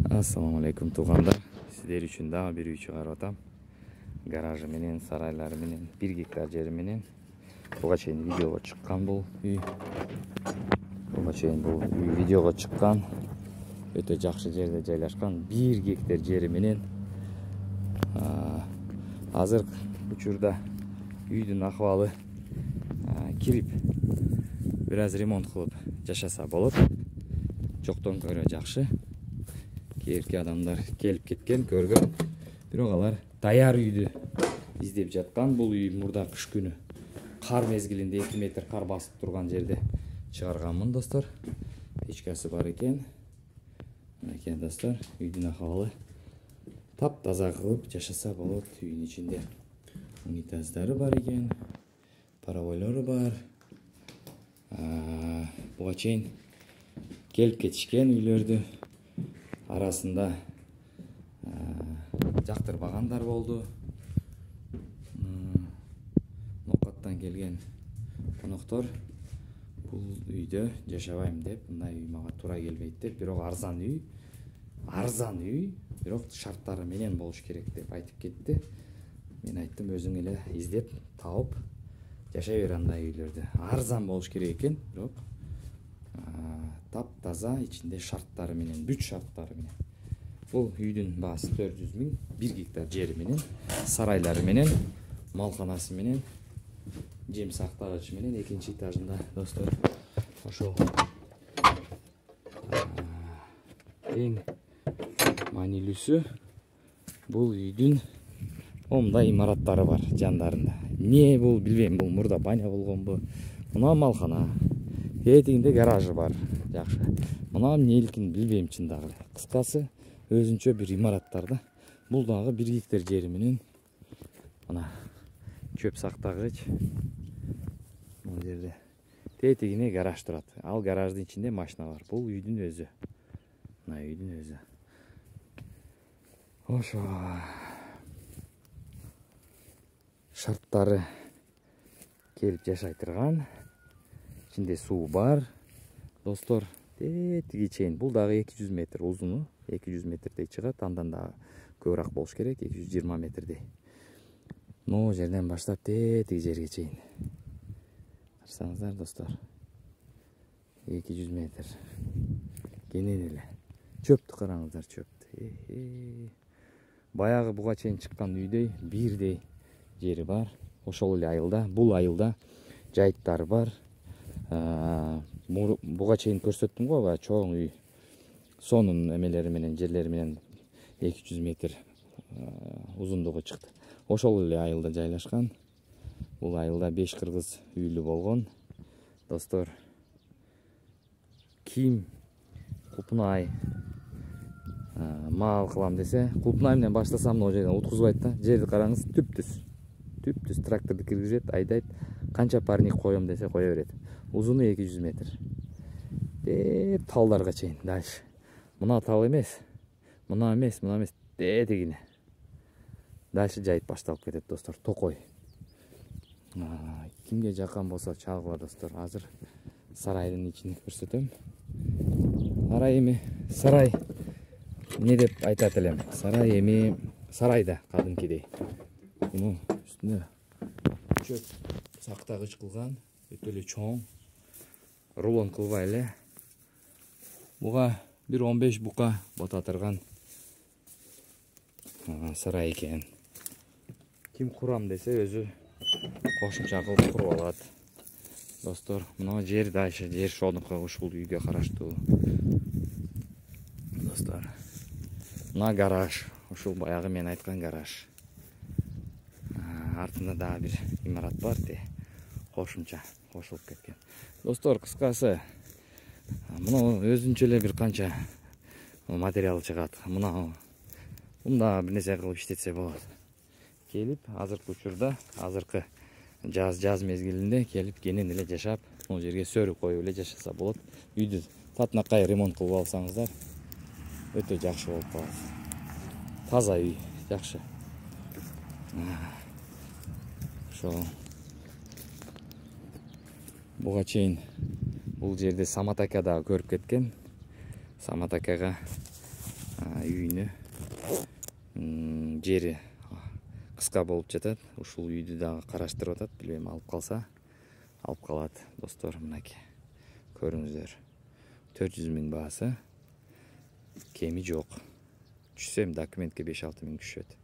Assalamu alaikum туугандар. Сиздер үчүн дагы бир үй чыгарып атам. Гаражы менен, сарайлары менен, 1 гектар жери менен. Буга чейин видеого чыккан бул үй. Видеого чыккан. Өтө жакшы жерде жайлашкан 1 гектар жери менен. Азыр учурда үйдүн акыбалы кирип бир аз ремонт кылып жашаса болот. Жоктон көрө жакшы. Кээрки адамдар келип кеткен, көргөн. Бирок алар даяр үйдү издеп жаткан. Бул үй мурда кыш күнү кар мезгилинде 2 метр кар басып турган жерде чыгарганмын, достор. Печкасы бар экен. Мынакей, достор, үйдүн акыбалы таптаза кылып жашаса болот. Үйдүн ичинде унитаздары бар экен, паровойлору бар. Буга чейин келип кетишкен үйлөрдү арасында жактырбагандар болду. Нокаттан келген коноктор бул үйдө жашабайм деп, мындай үй мага туура келбейт деп, бирок арзан үй, бирок шарттары менен болуш керек деп айтып кетти. Мен айттым, өзүң эле издеп тауып жашай бер андай үйлөрдө. Арзан болуш керек экен, бирок таптаза, ичинде шарттары менен, бүт шарттары менен. Бул үйдүн баасы 400 000, 1 гектар жери менен, сарайлары менен, малканасы менен, жем сактагычы менен, экинчи этажында, достор. Ошол эң маанилүүсү бул үйдүн мындай имараттары бар жандарында. Не бул билбейм, бул мурда баня болгонбу? Мына малкана. Этигинде гаражы бар. Жакшы. Мына эмнеликин билбейм чындагы. Кыскасы, өзүнчө бир имараттар да. Бул дагы 1 гектар жери менен. Мына чөп сактагыч. Бул жерде тетигине гараж турат. Ал гараждын ичинде машина бар. Бул үйдүн өзү. Мына үйдүн өзү. Ошо шарттары келип жашай турган. Ичинде суу бар, достор. Тетиги чейин. Бул дагы 200 метр узуну, 200 метрдей чыгат. Андан да көбүрөөк болуш керек, 220 метрдей. Но жерден баштап тетиги жерге чейин. Карасаңыздар, достор. 200 метр. Кенен эле. Чөптү караңыздар, чөптү. Баягы буга чейин чыккан үйдөй бирдей жери бар. Ошол эле айылда, бул айылда жайыттары бар. Буга чейин көрсөттүм го, чоң үй. Сонун эмелери менен, жерлери менен 200 метр узундугу чыкты. Ошол эле айылда жайлашкан. Бул айылда 5 кыргыз үйлүү болгон. Достор, ким Кулпунай мал кылам десе, Кулпунай менен баштасам, могу жерден уткузбайт да. Жерди караңыз, түптүз тракторду киргизет, айдайт. Канча парник коем десе кое берет. Узуну 200 метр. Талдарга чейин. Дальше. Мына тал эмес. Мына эмес. Тетигине. Дальше жайыт башталып кетет, достор. Токой. Кимге жаккан болсо чалгыла, достор. Азыр сарайдын ичин көрсөтөм. Сарай. Не деп айтат элем? Сарай эми сарайда кадимкидей. Муну үстүнө чөп сактагыч кылган, өтө эле чоң. Рулон кылбай эле. Буга 1-15 бука ботатырган сарай экен. Ким курам десе өзү кошумча кылып куруп алат. Достор, мына жер дальше, жер шодукка ушул үйгө караштуу. Достор, мына гараж, ушул баягы мен айткан гараж. Артында дагы бир имарат бар, кошумча кошулуп кеткен. Достор, кыскасы, мына өзүнчө эле бир канча материал чыгат. Мында бир нерсе кылып иштетсе болот. Келип, азыркы учурда, азыркы жаз мезгилинде келип кенен эле жашап, могу жерге сөрү коюп эле жашаса болот. Үйдү татынакай ремонт кылып алсаңыздар, өтө жакшы болуп калат. Таза үй, жакшы. Ошо буга чейин бул жерде Самат ака дагы көрүп кеткен. Самат акага үйүнү жери кыска болуп жатат. Ушул үйдү дагы караштырып атат. Билбейм, алып калса алып калат достор. Мынакей көрүңүздөр, 400 000 баасы, кеми жок. Түшсө эми документке 5-6 миң түшөт.